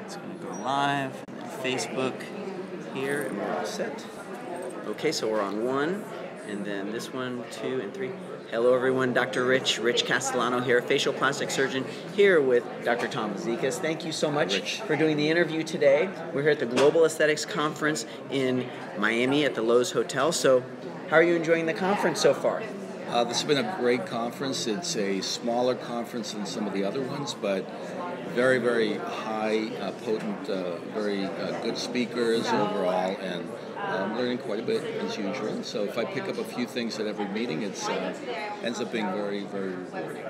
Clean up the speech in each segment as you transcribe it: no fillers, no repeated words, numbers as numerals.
It's going to go live. Facebook here, and we're all set. Okay, so we're on 1, and then this 1, 2, and 3. Hello everyone, Dr. Rich Castellano here, facial plastic surgeon, here with Dr. Tom Zikas. Thank you so much for doing the interview today. We're here at the Global Aesthetics Conference in Miami at the Lowe's Hotel. So how are you enjoying the conference so far? This has been a great conference. It's a smaller conference than some of the other ones, but very, very high, potent, very good speakers overall, and I'm learning quite a bit as usual. So if I pick up a few things at every meeting, it ends up being very, very rewarding.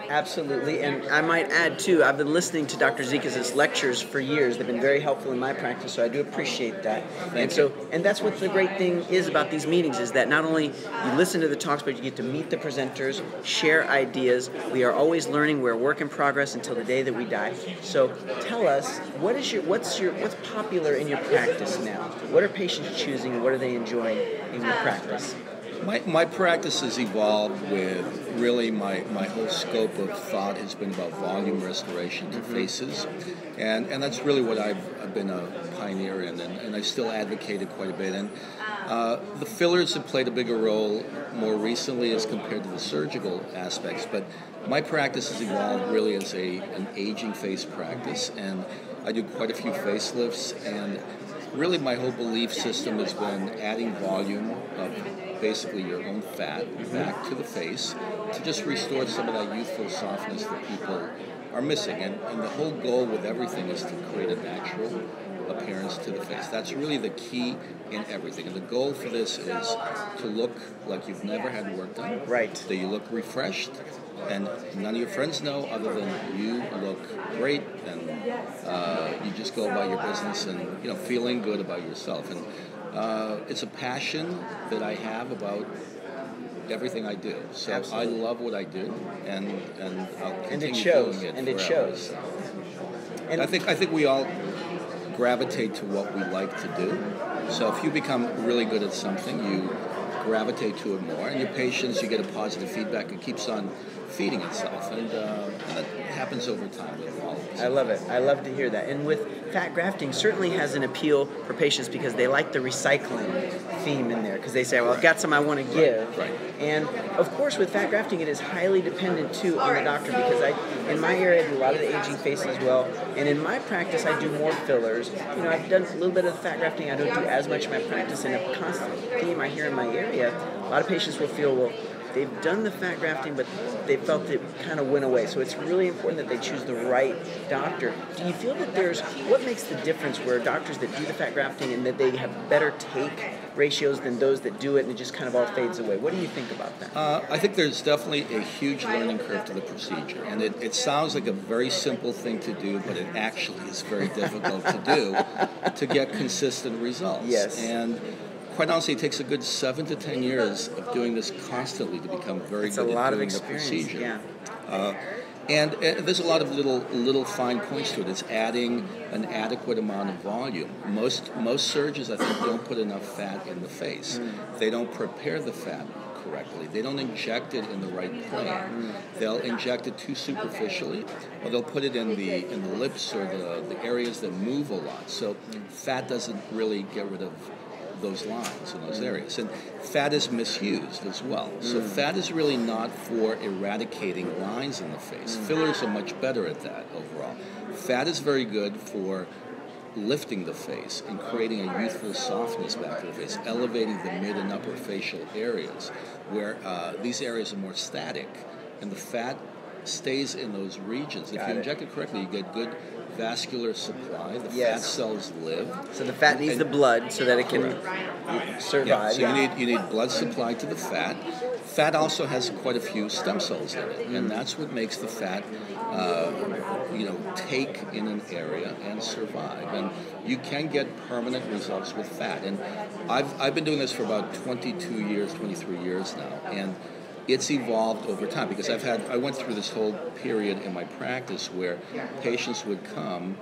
Absolutely, and I might add too, I've been listening to Dr. Zikas' lectures for years. They've been very helpful in my practice, so I do appreciate that. And that's what the great thing is about these meetings, is that not only you listen to the talks, but you get to meet the presenters, share ideas. We are always learning. We're a work in progress until the day that we die. So tell us, what's popular in your practice now? What are patients choosing, and what are they enjoying in your practice? My practice has evolved with really my whole scope of thought has been about volume restoration to faces, and that's really what I've been a pioneer in, and I still advocate it quite a bit. And the fillers have played a bigger role more recently as compared to the surgical aspects, but my practice has evolved really as an aging face practice, and I do quite a few facelifts, and really my whole belief system has been adding volume of basically your own fat back to the face to just restore some of that youthful softness that people are missing. And the whole goal with everything is to create a natural appearance to the face. That's really the key in everything. And the goal for this is to look like you've never had work done. Right. That you look refreshed, and none of your friends know other than you look great, and you just go about your business and feeling good about yourself. And it's a passion that I have about everything I do. So Absolutely. I love what I do, and I'll continue shows. doing it And forever. it shows. And I think we all gravitate to what we like to do. So if you become really good at something, you gravitate to it more, and your patients, you get a positive feedback. It keeps on feeding itself, and that happens over time with all of us. I love it. I love to hear that. And with fat grafting, certainly has an appeal for patients because they like the recycling theme in there, because they say, well, I've got some I want to give. Right. And of course, with fat grafting, it is highly dependent too on the doctor, because in my area, I do a lot of the aging face as well, and in my practice, I do more fillers. I've done a little bit of the fat grafting. I don't do as much in my practice, and a constant theme I hear in my area, a lot of patients will feel, well, they've done the fat grafting, but they felt it kind of went away. So it's really important that they choose the right doctor. Do you feel that what makes the difference where doctors that do the fat grafting and that they have better take ratios than those that do it and it just kind of all fades away? What do you think about that? I think there's definitely a huge learning curve to the procedure. And it sounds like a very simple thing to do, but it actually is very difficult to do to get consistent results. Yes. And quite honestly, it takes a good 7 to 10 years of doing this constantly to become very good at doing the procedure. Yeah. And there's a lot of little fine points to it. It's adding an adequate amount of volume. Most surgeons, I think, don't put enough fat in the face. They don't prepare the fat correctly. They don't inject it in the right plane. They'll inject it too superficially, or they'll put it in the lips or the areas that move a lot. So fat doesn't really get rid of those lines in those areas. And fat is misused as well. So fat is really not for eradicating lines in the face. Fillers are much better at that overall. Fat is very good for lifting the face and creating a youthful softness back to the face, elevating the mid and upper facial areas, where these areas are more static, and the fat stays in those regions. If you inject it correctly, you get good vascular supply. The fat cells live. So the fat needs the blood so that it can survive. Yeah, so you need blood supply to the fat. Fat also has quite a few stem cells in it, and that's what makes the fat, take in an area and survive. And you can get permanent results with fat. And I've been doing this for about 22 years, 23 years now, and it's evolved over time, because I went through this whole period in my practice where patients would come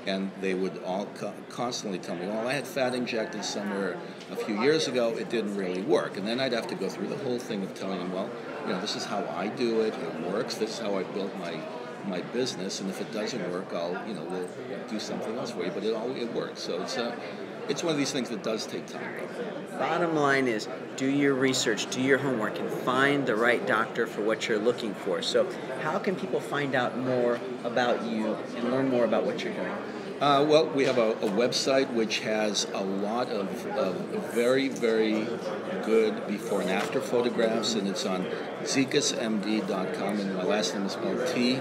and they would all constantly tell me, well, I had fat injected somewhere a few years ago, it didn't really work. And then I'd have to go through the whole thing of telling them, well, this is how I do it, it works, this is how I built my my business, and if it doesn't work, we'll do something else for you. But it works. So it's one of these things that does take time. Bottom line is, do your research, do your homework, and find the right doctor for what you're looking for. So how can people find out more about you and learn more about what you're doing? Well, we have a website which has a lot of very, very good before and after photographs, and it's on zikasmd.com, and my last name is spelled Tzikasmd.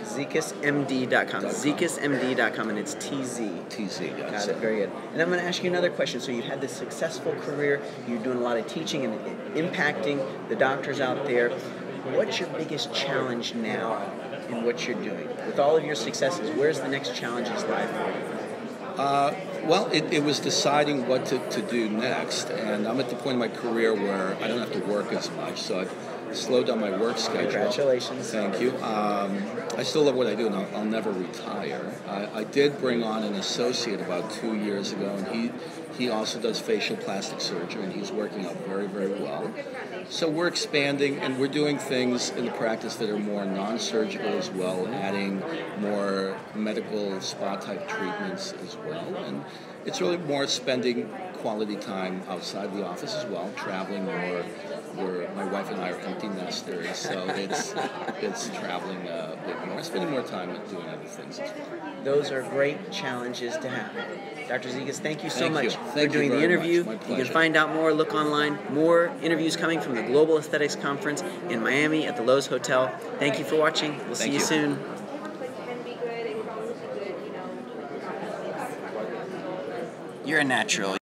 Zikasmd.com. Zikasmd.com, and it's TZ. TZ, yes. Got it, very good. And I'm going to ask you another question. So you've had this successful career, you're doing a lot of teaching and impacting the doctors out there. What's your biggest challenge now in what you're doing? With all of your successes, where's the next challenges lie for you? Well, it was deciding what to do next, and I'm at the point in my career where I don't have to work as much, so I've slowed down my work schedule. Congratulations. Thank you. I still love what I do, and I'll never retire. I did bring on an associate about 2 years ago, and he also does facial plastic surgery, and he's working out very, very well. So we're expanding, and we're doing things in the practice that are more non-surgical as well, adding more medical spa-type treatments as well. And it's really more spending quality time outside the office as well, traveling more. My wife and I are empty nesters, so it's traveling a bit more, spending more time doing other things as well. Those are great challenges to have. Dr. Zikas, thank you so much for Thank doing you the interview. My You pleasure. can find out more, look online. More interviews coming from the Global Aesthetics Conference in Miami at the Lowe's Hotel. Thank you for watching. We'll see you soon. You're a natural.